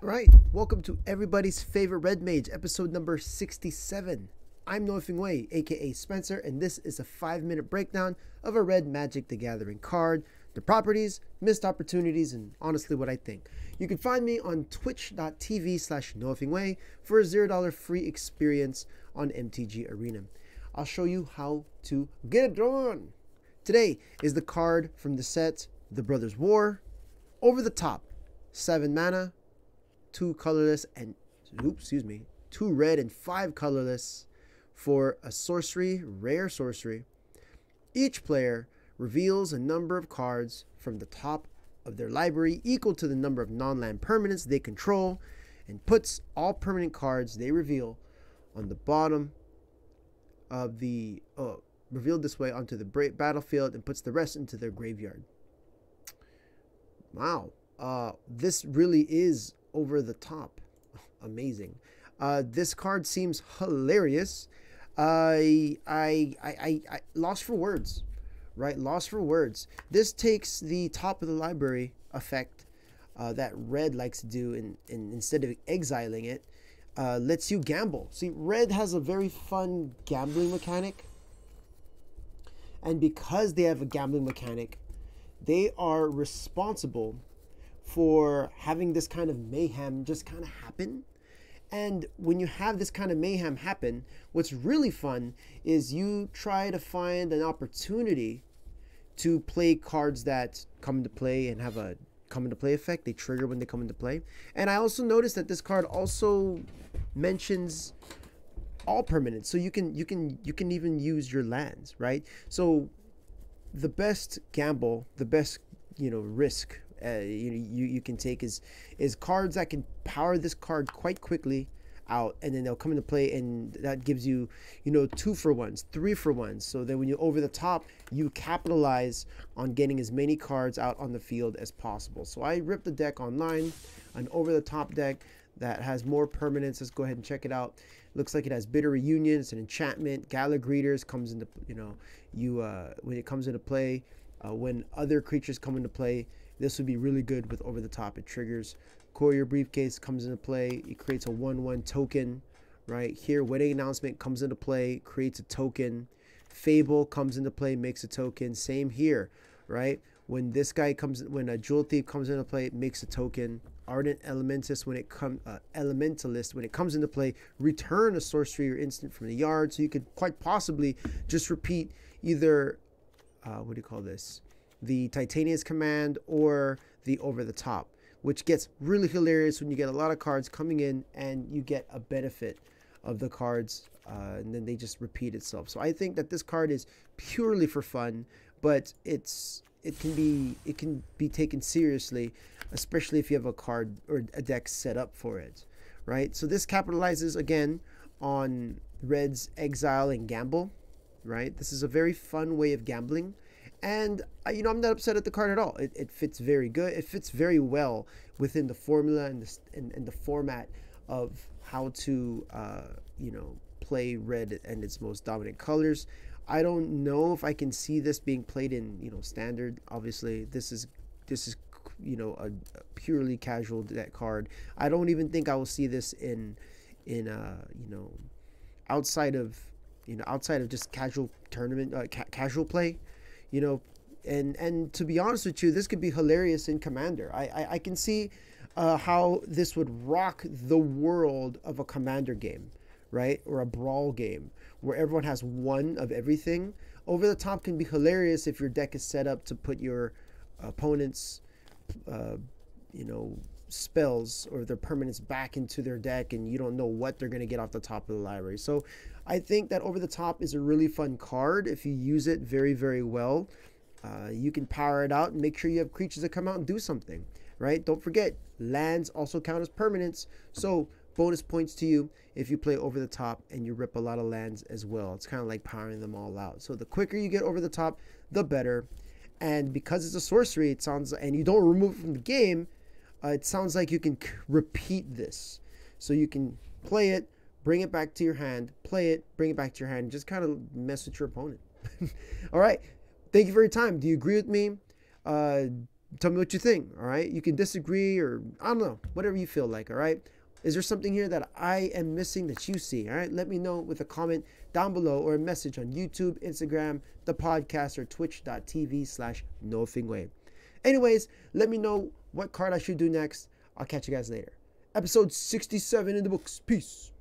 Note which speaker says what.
Speaker 1: Right, welcome to everybody's favorite Red Mage, episode number 67. I'm Nothing Way, aka Spencer, and this is a 5-minute breakdown of a Red Magic the Gathering card, the properties, missed opportunities, and honestly what I think. You can find me on twitch.tv/Nothingway for a $0 free experience on MTG Arena. I'll show you how to get it done. Today is the card from the set, The Brothers War, Over the Top, 7 mana, 2 colorless and 2 red and 5 colorless for a sorcery, rare sorcery. Each player reveals a number of cards from the top of their library equal to the number of non-land permanents they control and puts all permanent cards they reveal on the bottom of the revealed this way onto the battlefield and puts the rest into their graveyard. Wow, this really is over the top. Amazing. This card seems hilarious. I lost for words, right? Lost for words. This takes the top of the library effect that red likes to do, and instead of exiling it, lets you gamble. See, red has a very fun gambling mechanic, and because they have a gambling mechanic, they are responsible for having this kind of mayhem just kind of happen. And when you have this kind of mayhem happen, what's really fun is you try to find an opportunity to play cards that come into play and have a come into play effect. They trigger when they come into play. And I also noticed that this card also mentions all permanents, so you can even use your lands, right? So the best gamble, the best risk you can take is cards that can power this card quite quickly out, and then they'll come into play, and that gives you 2-for-1s, 3-for-1s, so that when you over the top, you capitalize on getting as many cards out on the field as possible. So I ripped the deck online, an over the top deck that has more permanents. Let's go ahead and check it out. Looks like it has Bitter Reunion. It's an enchantment. Gala Greeters comes into when it comes into play, when other creatures come into play, this would be really good with over the top. It triggers. Courier Briefcase comes into play. It creates a 1/1 token. Right here, Wedding Announcement comes into play, creates a token. Fable comes into play, makes a token. Same here, right? When this guy comes, when a Jewel Thief comes into play, it makes a token. Ardent Elementalist when it comes into play, return a sorcery or instant from the yard. So you could quite possibly just repeat either what do you call this? The Titania's Command or the Over the Top, which gets really hilarious when you get a lot of cards coming in and you get a benefit of the cards, and then they just repeat itself. So I think that this card is purely for fun, but it can be taken seriously, especially if you have a card or a deck set up for it, right? So this capitalizes again on Red's exile and gamble, right? This is a very fun way of gambling. And I'm not upset at the card at all. It fits very good. It fits very well within the formula and the format of how to play red and its most dominant colors. I don't know if I can see this being played in standard. Obviously, this is a purely casual deck card. I don't even think I will see this in outside of just casual tournament casual play. And to be honest with you, this could be hilarious in Commander. I can see how this would rock the world of a Commander game, right? Or a Brawl game where everyone has one of everything. Over the Top can be hilarious if your deck is set up to put your opponent's spells or their permanents back into their deck, and you don't know what they're going to get off the top of the library. So I think that Over the Top is a really fun card if you use it very, very well. You can power it out and make sure you have creatures that come out and do something, right? Don't forget, lands also count as permanents, so bonus points to you if you play Over the Top and you rip a lot of lands as well. It's kind of like powering them all out. So the quicker you get Over the Top, the better. And because it's a sorcery, it sounds, and you don't remove it from the game, it sounds like you can repeat this. So you can play it, bring it back to your hand, play it, bring it back to your hand, and just kind of mess with your opponent. All right. Thank you for your time. Do you agree with me? Tell me what you think, all right? You can disagree or, I don't know, whatever you feel like, all right? Is there something here that I am missing that you see, all right? Let me know with a comment down below or a message on YouTube, Instagram, the podcast, or twitch.tv/NoFingWay. Anyways, let me know what card I should do next. I'll catch you guys later. Episode 67 in the books. Peace.